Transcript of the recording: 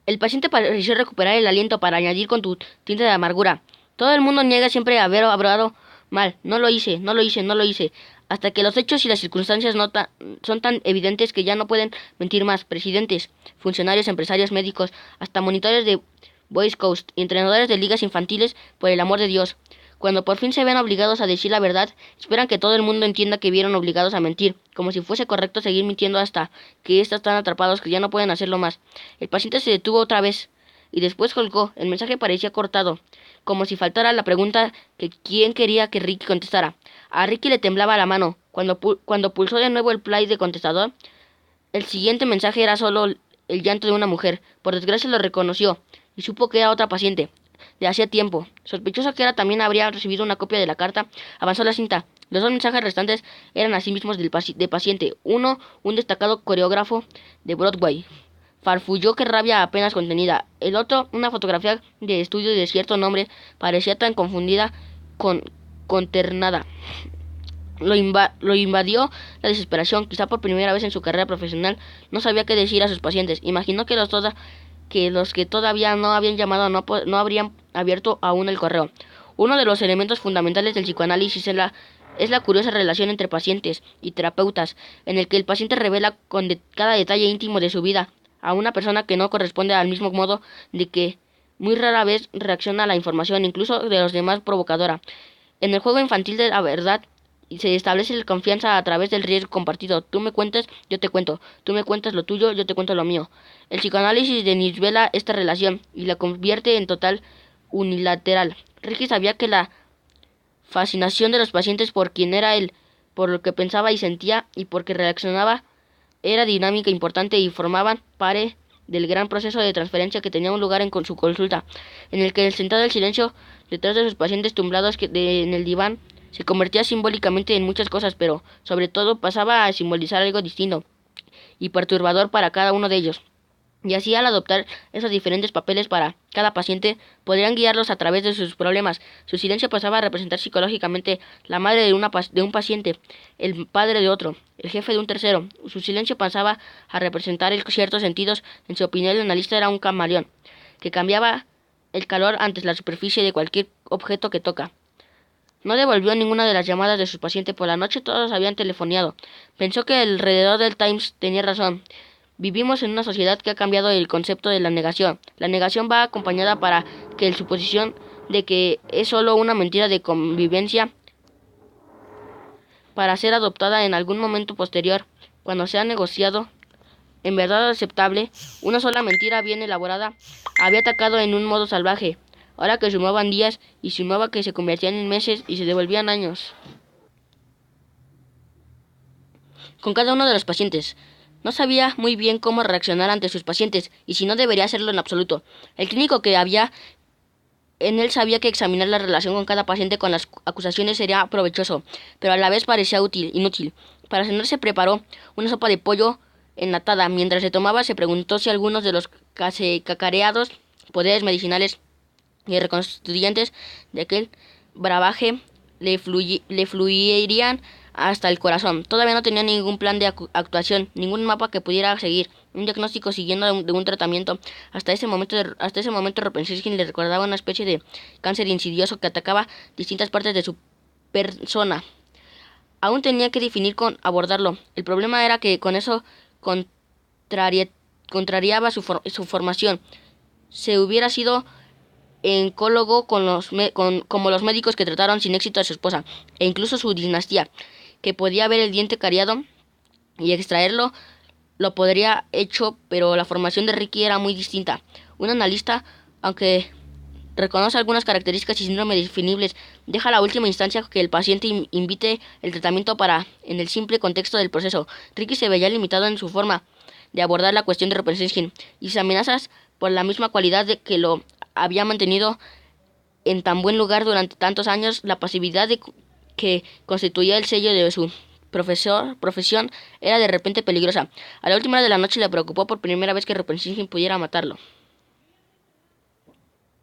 El paciente pareció recuperar el aliento para añadir con tu tinte de amargura. Todo el mundo niega siempre haber obrado mal. No lo hice, no lo hice, no lo hice. Hasta que los hechos y las circunstancias son tan evidentes que ya no pueden mentir más. Presidentes, funcionarios, empresarios, médicos, hasta monitores de Boy Scouts y entrenadores de ligas infantiles, por el amor de Dios. Cuando por fin se ven obligados a decir la verdad, esperan que todo el mundo entienda que vieron obligados a mentir, como si fuese correcto seguir mintiendo hasta que están tan atrapados que ya no pueden hacerlo más. El paciente se detuvo otra vez y después colgó. El mensaje parecía cortado, como si faltara la pregunta que quién quería que Ricky contestara. A Ricky le temblaba la mano. Cuando pulsó de nuevo el play de contestador, el siguiente mensaje era solo el llanto de una mujer. Por desgracia lo reconoció y supo que era otra paciente. De hacía tiempo. Sospechoso que era también habría recibido una copia de la carta, avanzó la cinta. Los dos mensajes restantes eran asimismos de paciente. Uno, un destacado coreógrafo de Broadway. Farfulló que rabia apenas contenida. El otro, una fotografía de estudio de cierto nombre, parecía tan confundida con consternada. Lo invadió la desesperación. Quizá por primera vez en su carrera profesional no sabía qué decir a sus pacientes. Imaginó que los que todavía no habían llamado no habrían abierto aún el correo. Uno de los elementos fundamentales del psicoanálisis es la curiosa relación entre pacientes y terapeutas, en el que el paciente revela cada detalle íntimo de su vida a una persona que no corresponde al mismo modo de que muy rara vez reacciona a la información, incluso de los demás provocadora. En el juego infantil de la verdad se establece la confianza a través del riesgo compartido. Tú me cuentas, yo te cuento. Tú me cuentas lo tuyo, yo te cuento lo mío. El psicoanálisis desnivela esta relación y la convierte en total unilateral. Ricky sabía que la fascinación de los pacientes por quien era él, por lo que pensaba y sentía y por qué reaccionaba, era dinámica, importante y formaban parte del gran proceso de transferencia que tenía un lugar en su consulta, en el que sentado en silencio detrás de sus pacientes tumbados en el diván, se convertía simbólicamente en muchas cosas, pero sobre todo pasaba a simbolizar algo distinto y perturbador para cada uno de ellos. Y así, al adoptar esos diferentes papeles para cada paciente, podrían guiarlos a través de sus problemas. Su silencio pasaba a representar psicológicamente la madre de un paciente, el padre de otro, el jefe de un tercero. Su silencio pasaba a representar en ciertos sentidos. En su opinión, el analista era un camaleón, que cambiaba el calor ante la superficie de cualquier objeto que toca. No devolvió ninguna de las llamadas de sus pacientes. Por la noche todos habían telefoneado. Pensó que alrededor del Times tenía razón. Vivimos en una sociedad que ha cambiado el concepto de la negación. La negación va acompañada para que la suposición de que es solo una mentira de convivencia para ser adoptada en algún momento posterior, cuando se ha negociado en verdad aceptable. Una sola mentira bien elaborada había atacado en un modo salvaje. Ahora que sumaban días y sumaba que se convertían en meses y se devolvían años. Con cada uno de los pacientes. No sabía muy bien cómo reaccionar ante sus pacientes, y si no debería hacerlo en absoluto. El clínico que había en él sabía que examinar la relación con cada paciente con las acusaciones sería provechoso, pero a la vez parecía inútil. Para cenar se preparó una sopa de pollo enlatada. Mientras se tomaba, se preguntó si algunos de los cacareados poderes medicinales y reconstruyentes de aquel bravaje le fluirían hasta el corazón. Todavía no tenía ningún plan de actuación, ningún mapa que pudiera seguir, un diagnóstico siguiendo de un tratamiento. Hasta ese momento Rupensinski le recordaba una especie de cáncer insidioso que atacaba distintas partes de su persona. Aún tenía que definir con abordarlo. El problema era que con eso contrariaba su formación. Se hubiera sido oncólogo como los médicos que trataron sin éxito a su esposa, e incluso su dinastía, que podía ver el diente cariado y extraerlo, lo podría hecho, pero la formación de Ricky era muy distinta. Un analista, aunque reconoce algunas características y síndromes definibles, deja la última instancia que el paciente invite el tratamiento en el simple contexto del proceso. Ricky se veía limitado en su forma de abordar la cuestión de Rupensinski y sus amenazas por la misma cualidad de que lo había mantenido en tan buen lugar durante tantos años. La pasividad que constituía el sello de su profesión era de repente peligrosa. A la última hora de la noche le preocupó por primera vez que Rupensinski pudiera matarlo.